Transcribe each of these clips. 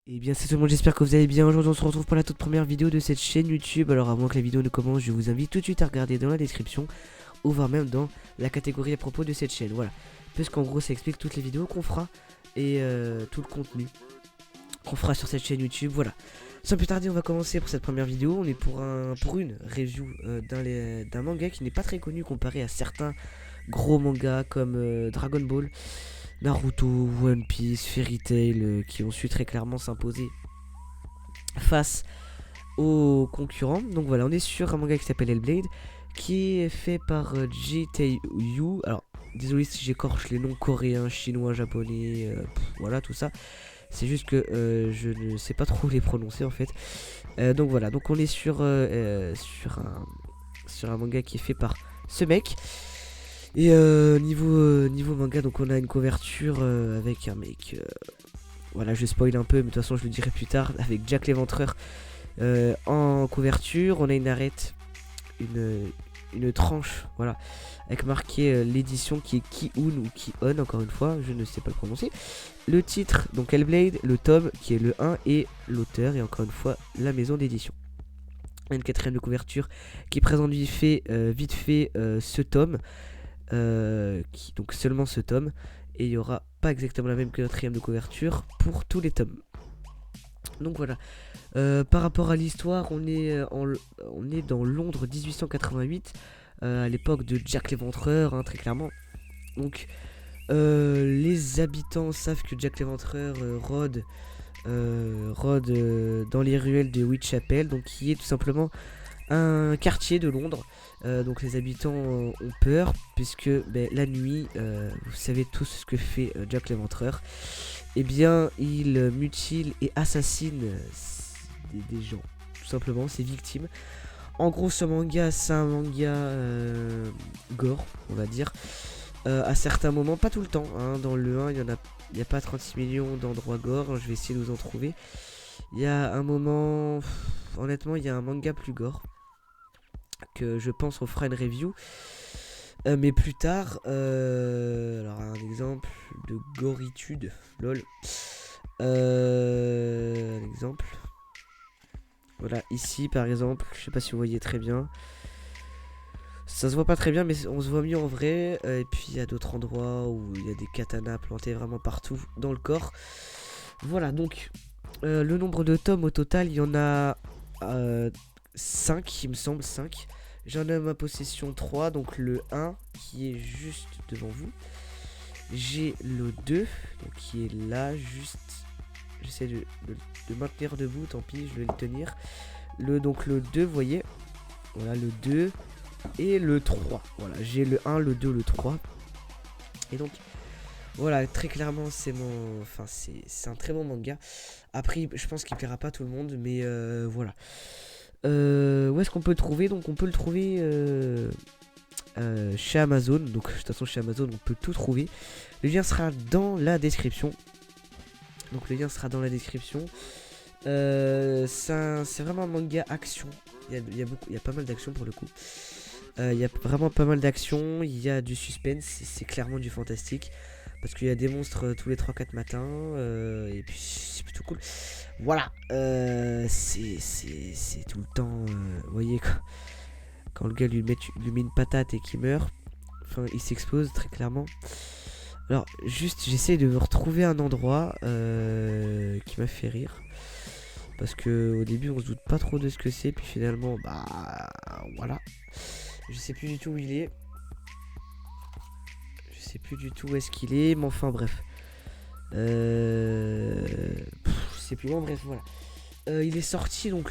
Et bien c'est tout le monde, j'espère que vous allez bien. Aujourd'hui on se retrouve pour la toute première vidéo de cette chaîne YouTube. Alors avant que la vidéo ne commence, je vous invite tout de suite à regarder dans la description ou voir même dans la catégorie à propos de cette chaîne. Voilà, puisqu'en gros ça explique toutes les vidéos qu'on fera et tout le contenu qu'on fera sur cette chaîne YouTube. Voilà, sans plus tarder on va commencer pour cette première vidéo. On est pour une review d'un manga qui n'est pas très connu comparé à certains gros mangas comme Dragon Ball, Naruto, One Piece, Fairy Tail, qui ont su très clairement s'imposer face aux concurrents. Donc voilà, on est sur un manga qui s'appelle Hellblade, qui est fait par JTU. Alors, désolé si j'écorche les noms coréens, chinois, japonais, voilà tout ça. C'est juste que je ne sais pas trop les prononcer en fait. Donc voilà, donc on est sur un manga qui est fait par ce mec. Et niveau manga, donc on a une couverture avec un mec. Voilà, je spoil un peu, mais de toute façon je le dirai plus tard. Avec Jack l'Éventreur en couverture. On a une arête, une tranche, voilà, avec marqué l'édition qui est Ki-un ou Ki-on, encore une fois, je ne sais pas le prononcer. Le titre, donc Hellblade, le tome qui est le 1 et l'auteur, et encore une fois la maison d'édition. Une quatrième de couverture qui présente vite fait ce tome. Donc seulement ce tome, et il n'y aura pas exactement la même quatrième de couverture pour tous les tomes. Donc voilà, par rapport à l'histoire, on est dans Londres 1888, à l'époque de Jack l'Éventreur, hein, très clairement. Donc les habitants savent que Jack l'Éventreur rôde dans les ruelles de Whitechapel, donc qui est tout simplement un quartier de Londres. Donc les habitants ont peur puisque la nuit, vous savez tous ce que fait Jack l'Éventreur. Eh bien, il mutile et assassine des gens, tout simplement, ses victimes. En gros, ce manga, c'est un manga gore, on va dire. À certains moments, pas tout le temps, hein. Dans le 1, il n'y a pas 36 millions d'endroits gore. Je vais essayer de vous en trouver. Il y a un moment, honnêtement, il y a un manga plus gore que je pense on fera une review, mais plus tard. Alors un exemple de goritude, lol. Un exemple, voilà, ici par exemple, je sais pas si vous voyez très bien, ça se voit pas très bien mais on se voit mieux en vrai. Et puis il y a d'autres endroits où il y a des katanas plantés vraiment partout dans le corps. Voilà, donc le nombre de tomes au total, il y en a 5, il me semble, 5. J'en ai à ma possession 3, donc le 1 qui est juste devant vous. J'ai le 2, donc qui est là, juste. J'essaie de maintenir debout, tant pis, je vais le tenir. Donc le 2, vous voyez. Voilà, le 2 et le 3. Voilà, j'ai le 1, le 2, le 3. Et donc, voilà, très clairement, c'est mon. Enfin, c'est un très bon manga. Après, je pense qu'il plaira pas à tout le monde, mais voilà. Où est-ce qu'on peut le trouver? Donc on peut le trouver chez Amazon. Donc de toute façon chez Amazon on peut tout trouver. Le lien sera dans la description. Donc le lien sera dans la description. C'est vraiment un manga action. Il y a pas mal d'action pour le coup. Il y a vraiment pas mal d'action. Il y a du suspense. C'est clairement du fantastique. Parce qu'il y a des monstres tous les 3-4 matins. Et puis c'est plutôt cool. Voilà. C'est tout le temps. Vous voyez, quand le gars lui met une patate et qu'il meurt. Enfin, il s'explose très clairement. Alors, juste, j'essaie de retrouver un endroit qui m'a fait rire. Parce que au début, on se doute pas trop de ce que c'est. Puis finalement, bah voilà. Je sais plus du tout où il est. Je sais plus du tout où est-ce qu'il est. Mais enfin, bref. Je sais plus. Bon, bref, voilà. Il est sorti donc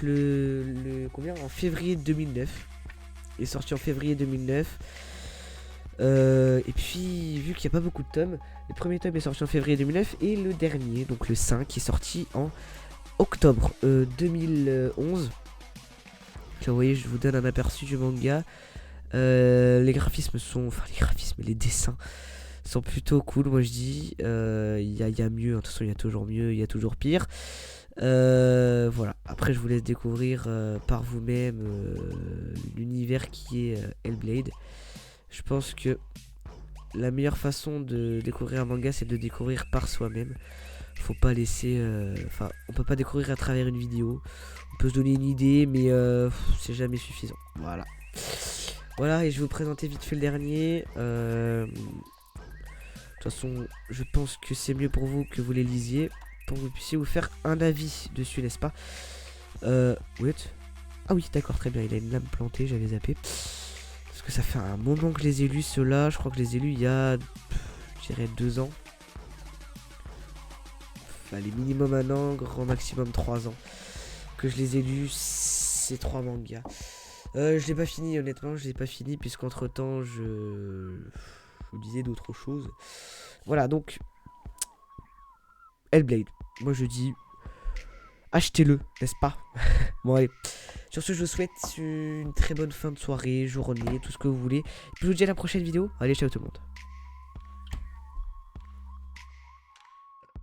combien, en février 2009. Il est sorti en février 2009. Et puis, vu qu'il n'y a pas beaucoup de tomes, le premier tome est sorti en février 2009 et le dernier, donc le 5, est sorti en octobre 2011. Là, vous voyez, je vous donne un aperçu du manga. Les graphismes sont. Enfin, les dessins sont plutôt cool, moi je dis. Il y a mieux, de toute façon, il y a toujours mieux, il y a toujours pire. Voilà, après je vous laisse découvrir par vous-même l'univers qui est Hellblade. Je pense que la meilleure façon de découvrir un manga, c'est de le découvrir par soi-même. faut pas laisser... Enfin, on peut pas découvrir à travers une vidéo. On peut se donner une idée, mais c'est jamais suffisant. Voilà. Voilà, et je vais vous présenter vite fait le dernier. De toute façon, je pense que c'est mieux pour vous que vous les lisiez, pour que vous puissiez vous faire un avis dessus, n'est-ce pas? What? Ah oui, d'accord, très bien, il a une lame plantée, j'avais zappé. Parce que ça fait un moment que je les ai lus, ceux-là. Je crois que je les ai lus il y a, je dirais, 2 ans. Allez, minimum 1 an, grand maximum 3 ans. Que je les ai lus, ces 3 mangas. Je l'ai pas fini, honnêtement, je l'ai pas fini, puisqu'entre temps, je lisais d'autres choses. Voilà, donc, Hellblade. Moi, je dis, achetez-le, n'est-ce pas? Bon, allez. Sur ce, je vous souhaite une très bonne fin de soirée, journée, tout ce que vous voulez. Puis je vous dis à la prochaine vidéo. Allez, ciao tout le monde.